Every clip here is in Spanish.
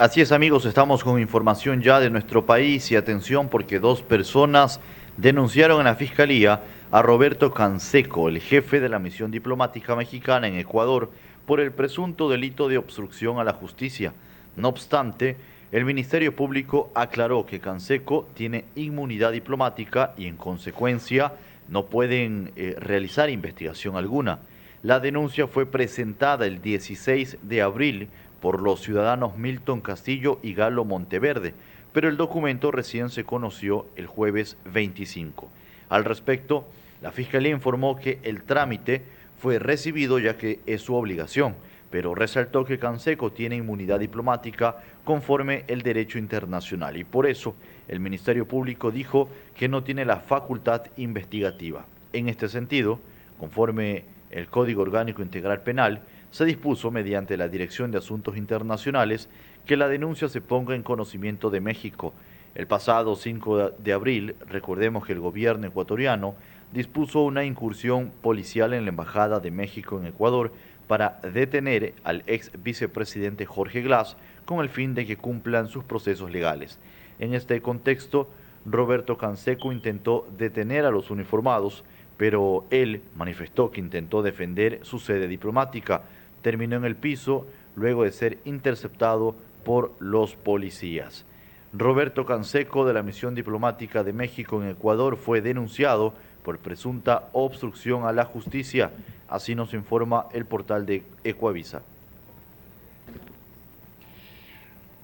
Así es, amigos, estamos con información ya de nuestro país y atención porque dos personas denunciaron en la Fiscalía a Roberto Canseco, el jefe de la misión diplomática mexicana en Ecuador, por el presunto delito de obstrucción a la justicia. No obstante, el Ministerio Público aclaró que Canseco tiene inmunidad diplomática y en consecuencia no pueden realizar investigación alguna. La denuncia fue presentada el 16 de abril por los ciudadanos Milton Castillo y Galo Monteverde, pero el documento recién se conoció el jueves 25. Al respecto, la Fiscalía informó que el trámite fue recibido ya que es su obligación, pero resaltó que Canseco tiene inmunidad diplomática conforme el derecho internacional y por eso el Ministerio Público dijo que no tiene la facultad investigativa. En este sentido, conforme el Código Orgánico Integral Penal, se dispuso mediante la Dirección de Asuntos Internacionales que la denuncia se ponga en conocimiento de México. El pasado 5 de abril, recordemos que el gobierno ecuatoriano dispuso una incursión policial en la Embajada de México en Ecuador para detener al ex vicepresidente Jorge Glass con el fin de que cumplan sus procesos legales. En este contexto, Roberto Canseco intentó detener a los uniformados, pero él manifestó que intentó defender su sede diplomática. Terminó en el piso luego de ser interceptado por los policías. Roberto Canseco, de la misión diplomática de México en Ecuador, fue denunciado por presunta obstrucción a la justicia. Así nos informa el portal de Ecuavisa.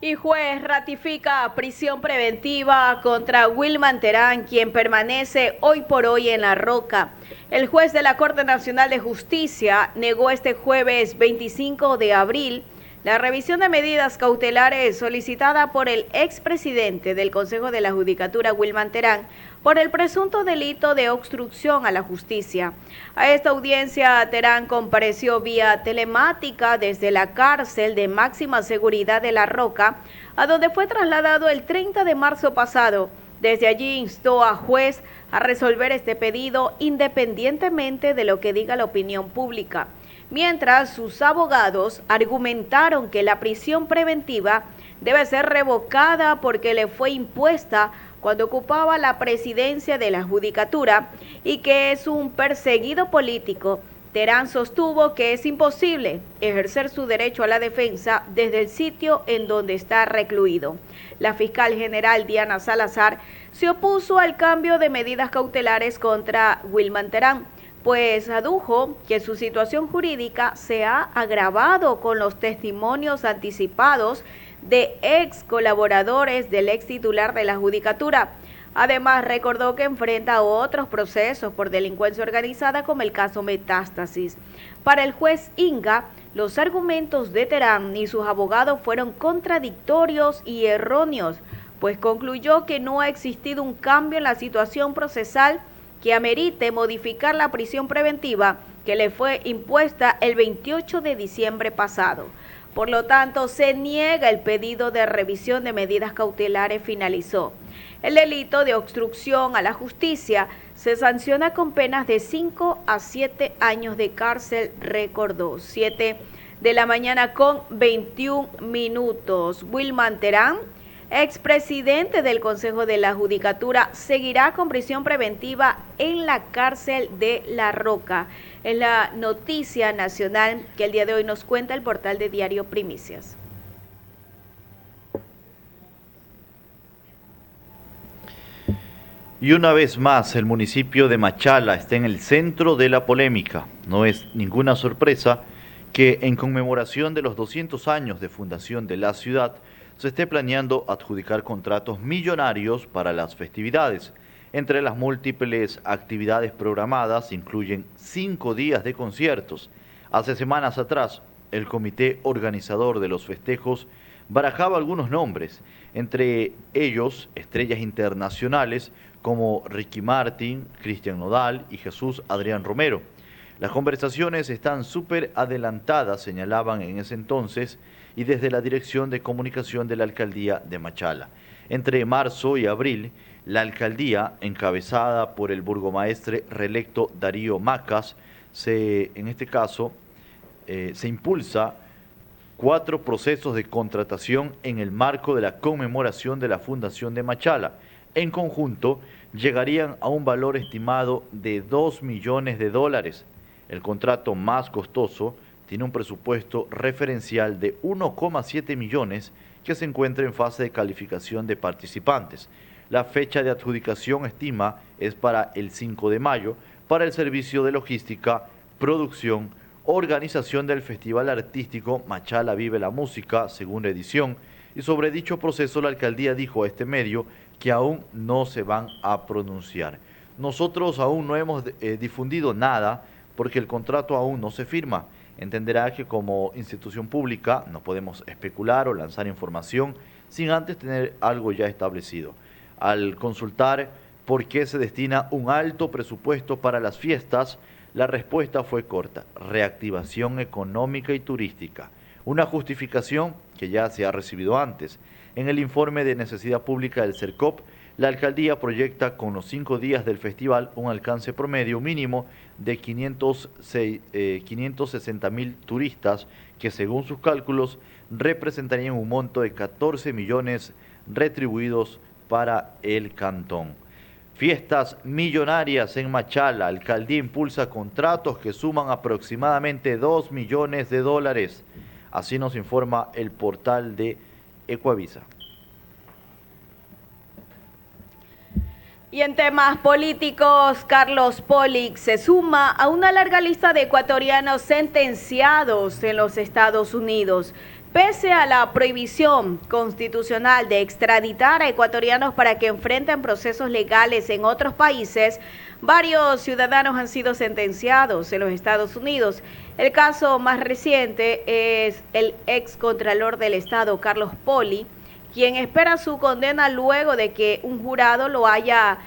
Y juez ratifica prisión preventiva contra Wilman Terán, quien permanece hoy por hoy en La Roca. El juez de la Corte Nacional de Justicia negó este jueves 25 de abril la revisión de medidas cautelares solicitada por el expresidente del Consejo de la Judicatura, Wilman Terán, por el presunto delito de obstrucción a la justicia. A esta audiencia, Terán compareció vía telemática desde la cárcel de máxima seguridad de La Roca, a donde fue trasladado el 30 de marzo pasado. Desde allí instó a juez a resolver este pedido independientemente de lo que diga la opinión pública, mientras sus abogados argumentaron que la prisión preventiva debe ser revocada porque le fue impuesta cuando ocupaba la presidencia de la Judicatura y que es un perseguido político. Terán sostuvo que es imposible ejercer su derecho a la defensa desde el sitio en donde está recluido. La fiscal general Diana Salazar se opuso al cambio de medidas cautelares contra Wilman Terán, pues adujo que su situación jurídica se ha agravado con los testimonios anticipados de ex colaboradores del ex titular de la Judicatura. Además, recordó que enfrenta otros procesos por delincuencia organizada, como el caso Metástasis. Para el juez Inga, los argumentos de Terán y sus abogados fueron contradictorios y erróneos, pues concluyó que no ha existido un cambio en la situación procesal que amerite modificar la prisión preventiva que le fue impuesta el 28 de diciembre pasado. Por lo tanto, se niega el pedido de revisión de medidas cautelares, finalizó. El delito de obstrucción a la justicia se sanciona con penas de 5 a 7 años de cárcel, recordó. 7 de la mañana con 21 minutos. Wilman Terán, expresidente del Consejo de la Judicatura, seguirá con prisión preventiva en la cárcel de La Roca. Es la noticia nacional que el día de hoy nos cuenta el portal de Diario Primicias. Y una vez más, el municipio de Machala está en el centro de la polémica. No es ninguna sorpresa que en conmemoración de los 200 años de fundación de la ciudad, se esté planeando adjudicar contratos millonarios para las festividades. Entre las múltiples actividades programadas incluyen 5 días de conciertos. Hace semanas atrás, el comité organizador de los festejos barajaba algunos nombres, entre ellos estrellas internacionales como Ricky Martin, Cristian Nodal y Jesús Adrián Romero. Las conversaciones están súper adelantadas, señalaban en ese entonces, y desde la Dirección de Comunicación de la Alcaldía de Machala. Entre marzo y abril, la alcaldía, encabezada por el burgomaestre reelecto Darío Macas, se impulsa 4 procesos de contratación en el marco de la conmemoración de la fundación de Machala. En conjunto, llegarían a un valor estimado de $2 millones. El contrato más costoso tiene un presupuesto referencial de 1,7 millones que se encuentra en fase de calificación de participantes. La fecha de adjudicación estima es para el 5 de mayo para el servicio de logística, producción, organización del Festival Artístico Machala Vive la Música, segunda edición, y sobre dicho proceso la alcaldía dijo a este medio que aún no se van a pronunciar. Nosotros aún no hemos difundido nada porque el contrato aún no se firma. Entenderá que como institución pública no podemos especular o lanzar información sin antes tener algo ya establecido. Al consultar por qué se destina un alto presupuesto para las fiestas, la respuesta fue corta: reactivación económica y turística. Una justificación que ya se ha recibido antes. En el informe de necesidad pública del CERCOP, la alcaldía proyecta con los 5 días del festival un alcance promedio mínimo de 560.000 turistas que según sus cálculos representarían un monto de 14 millones retribuidos para el cantón. Fiestas millonarias en Machala. Alcaldía impulsa contratos que suman aproximadamente $2 millones. Así nos informa el portal de Ecuavisa. Y en temas políticos, Carlos Poli se suma a una larga lista de ecuatorianos sentenciados en los Estados Unidos. Pese a la prohibición constitucional de extraditar a ecuatorianos para que enfrenten procesos legales en otros países, varios ciudadanos han sido sentenciados en los Estados Unidos. El caso más reciente es el excontralor del Estado, Carlos Poli, quien espera su condena luego de que un jurado lo hallara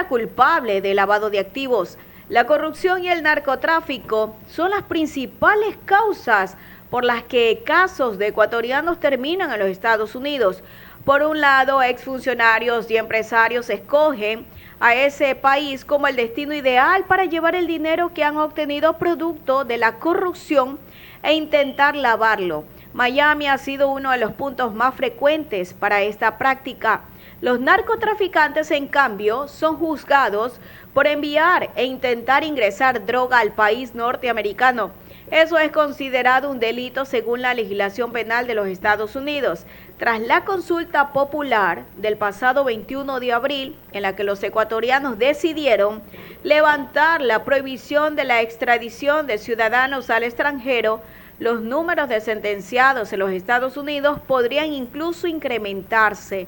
culpable de lavado de activos. La corrupción y el narcotráfico son las principales causas por las que casos de ecuatorianos terminan en los Estados Unidos. Por un lado, exfuncionarios y empresarios escogen a ese país como el destino ideal para llevar el dinero que han obtenido producto de la corrupción e intentar lavarlo. Miami ha sido uno de los puntos más frecuentes para esta práctica. Los narcotraficantes, en cambio, son juzgados por enviar e intentar ingresar droga al país norteamericano. Eso es considerado un delito según la legislación penal de los Estados Unidos. Tras la consulta popular del pasado 21 de abril, en la que los ecuatorianos decidieron levantar la prohibición de la extradición de ciudadanos al extranjero, los números de sentenciados en los Estados Unidos podrían incluso incrementarse.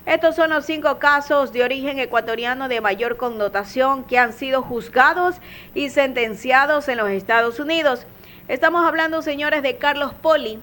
Estos son los 5 casos de origen ecuatoriano de mayor connotación que han sido juzgados y sentenciados en los Estados Unidos. Estamos hablando, señores, de Carlos Poli,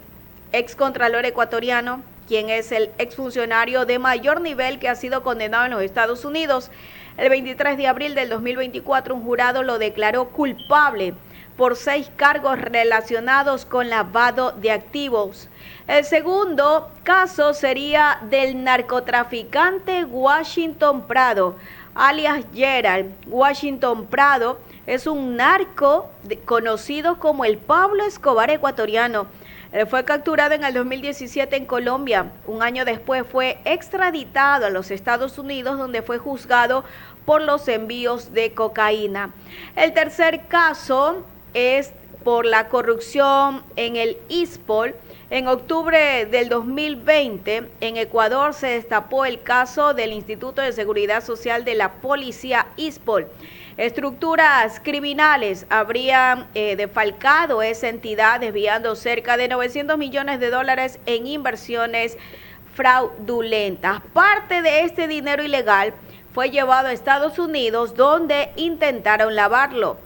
excontralor ecuatoriano, quien es el exfuncionario de mayor nivel que ha sido condenado en los Estados Unidos. El 23 de abril del 2024, un jurado lo declaró culpable por 6 cargos relacionados con lavado de activos. El segundo caso sería del narcotraficante Washington Prado, alias Gerald. Washington Prado es un narco conocido como el Pablo Escobar ecuatoriano. Él fue capturado en el 2017 en Colombia. Un año después fue extraditado a los Estados Unidos, donde fue juzgado por los envíos de cocaína. El tercer caso es por la corrupción en el ISPOL. En octubre del 2020, en Ecuador se destapó el caso del Instituto de Seguridad Social de la Policía ISPOL. Estructuras criminales habrían defalcado esa entidad, desviando cerca de $900 millones en inversiones fraudulentas. Parte de este dinero ilegal fue llevado a Estados Unidos, donde intentaron lavarlo.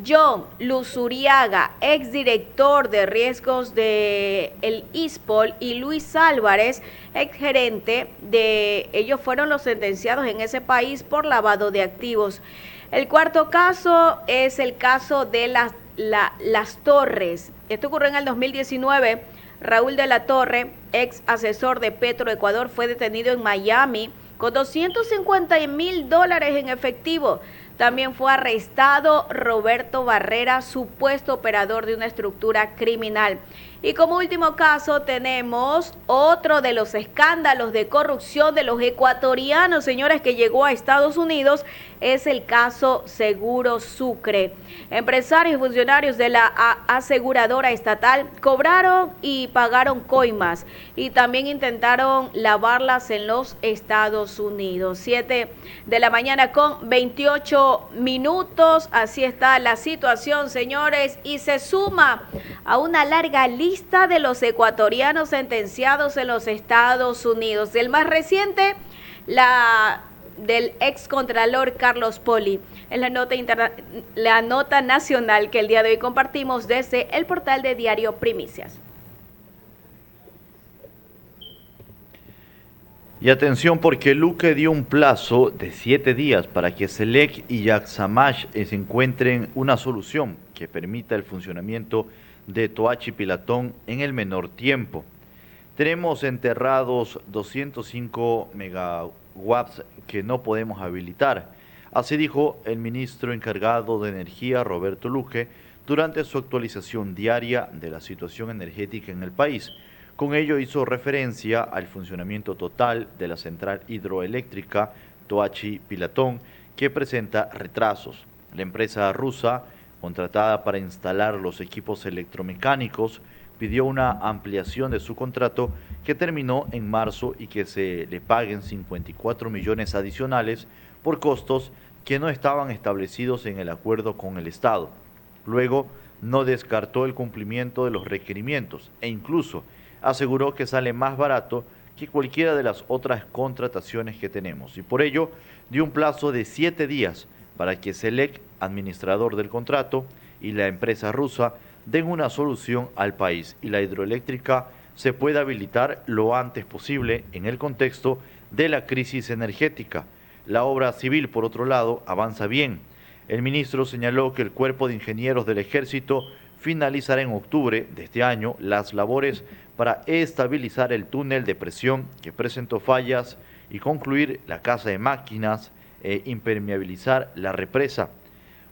John Luzuriaga, exdirector de riesgos del ISPOL, y Luis Álvarez, exgerente de ellos, fueron los sentenciados en ese país por lavado de activos. El cuarto caso es el caso de Las Torres. Esto ocurrió en el 2019. Raúl de la Torre, ex asesor de Petroecuador, fue detenido en Miami con $250.000 en efectivo. También fue arrestado Roberto Barrera, supuesto operador de una estructura criminal. Y como último caso tenemos otro de los escándalos de corrupción de los ecuatorianos, señores, que llegó a Estados Unidos, es el caso Seguro Sucre. Empresarios y funcionarios de la aseguradora estatal cobraron y pagaron coimas y también intentaron lavarlas en los Estados Unidos. 7 de la mañana con 28 minutos. Así está la situación, señores, y se suma a una larga lista de los ecuatorianos sentenciados en los Estados Unidos. El más reciente, la del excontralor Carlos Poli. Es la nota nacional que el día de hoy compartimos desde el portal de Diario Primicias. Y atención, porque Luque dio un plazo de 7 días para que Selec y Yaxamash se encuentren una solución que permita el funcionamiento de Toachi Pilatón en el menor tiempo. Tenemos enterrados 205 megawatts que no podemos habilitar. Así dijo el ministro encargado de Energía, Roberto Luque, durante su actualización diaria de la situación energética en el país. Con ello hizo referencia al funcionamiento total de la central hidroeléctrica Toachi Pilatón, que presenta retrasos. La empresa rusa, contratada para instalar los equipos electromecánicos, pidió una ampliación de su contrato que terminó en marzo y que se le paguen 54 millones adicionales por costos que no estaban establecidos en el acuerdo con el Estado. Luego, no descartó el cumplimiento de los requerimientos e incluso aseguró que sale más barato que cualquiera de las otras contrataciones que tenemos, y por ello dio un plazo de 7 días para que Selec, administrador del contrato, y la empresa rusa den una solución al país y la hidroeléctrica se pueda habilitar lo antes posible en el contexto de la crisis energética. La obra civil, por otro lado, avanza bien. El ministro señaló que el Cuerpo de Ingenieros del Ejército finalizará en octubre de este año las labores para estabilizar el túnel de presión que presentó fallas y concluir la casa de máquinas e impermeabilizar la represa.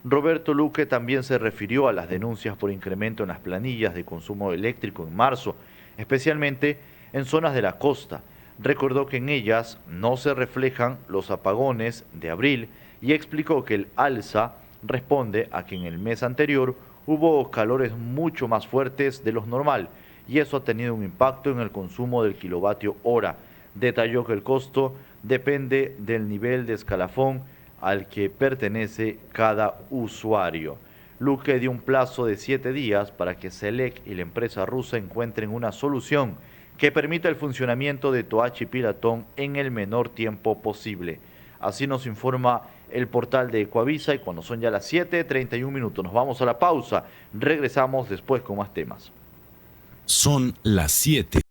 Roberto Luque también se refirió a las denuncias por incremento en las planillas de consumo eléctrico en marzo, especialmente en zonas de la costa. Recordó que en ellas no se reflejan los apagones de abril y explicó que el alza responde a que en el mes anterior hubo calores mucho más fuertes de lo normal y eso ha tenido un impacto en el consumo del kilovatio hora. Detalló que el costo depende del nivel de escalafón al que pertenece cada usuario. Luque dio un plazo de 7 días para que Selec y la empresa rusa encuentren una solución que permita el funcionamiento de Toachi Pilatón en el menor tiempo posible. Así nos informa el portal de Ecuavisa y cuando son ya las 7:31 minutos nos vamos a la pausa. Regresamos después con más temas. Son las 7.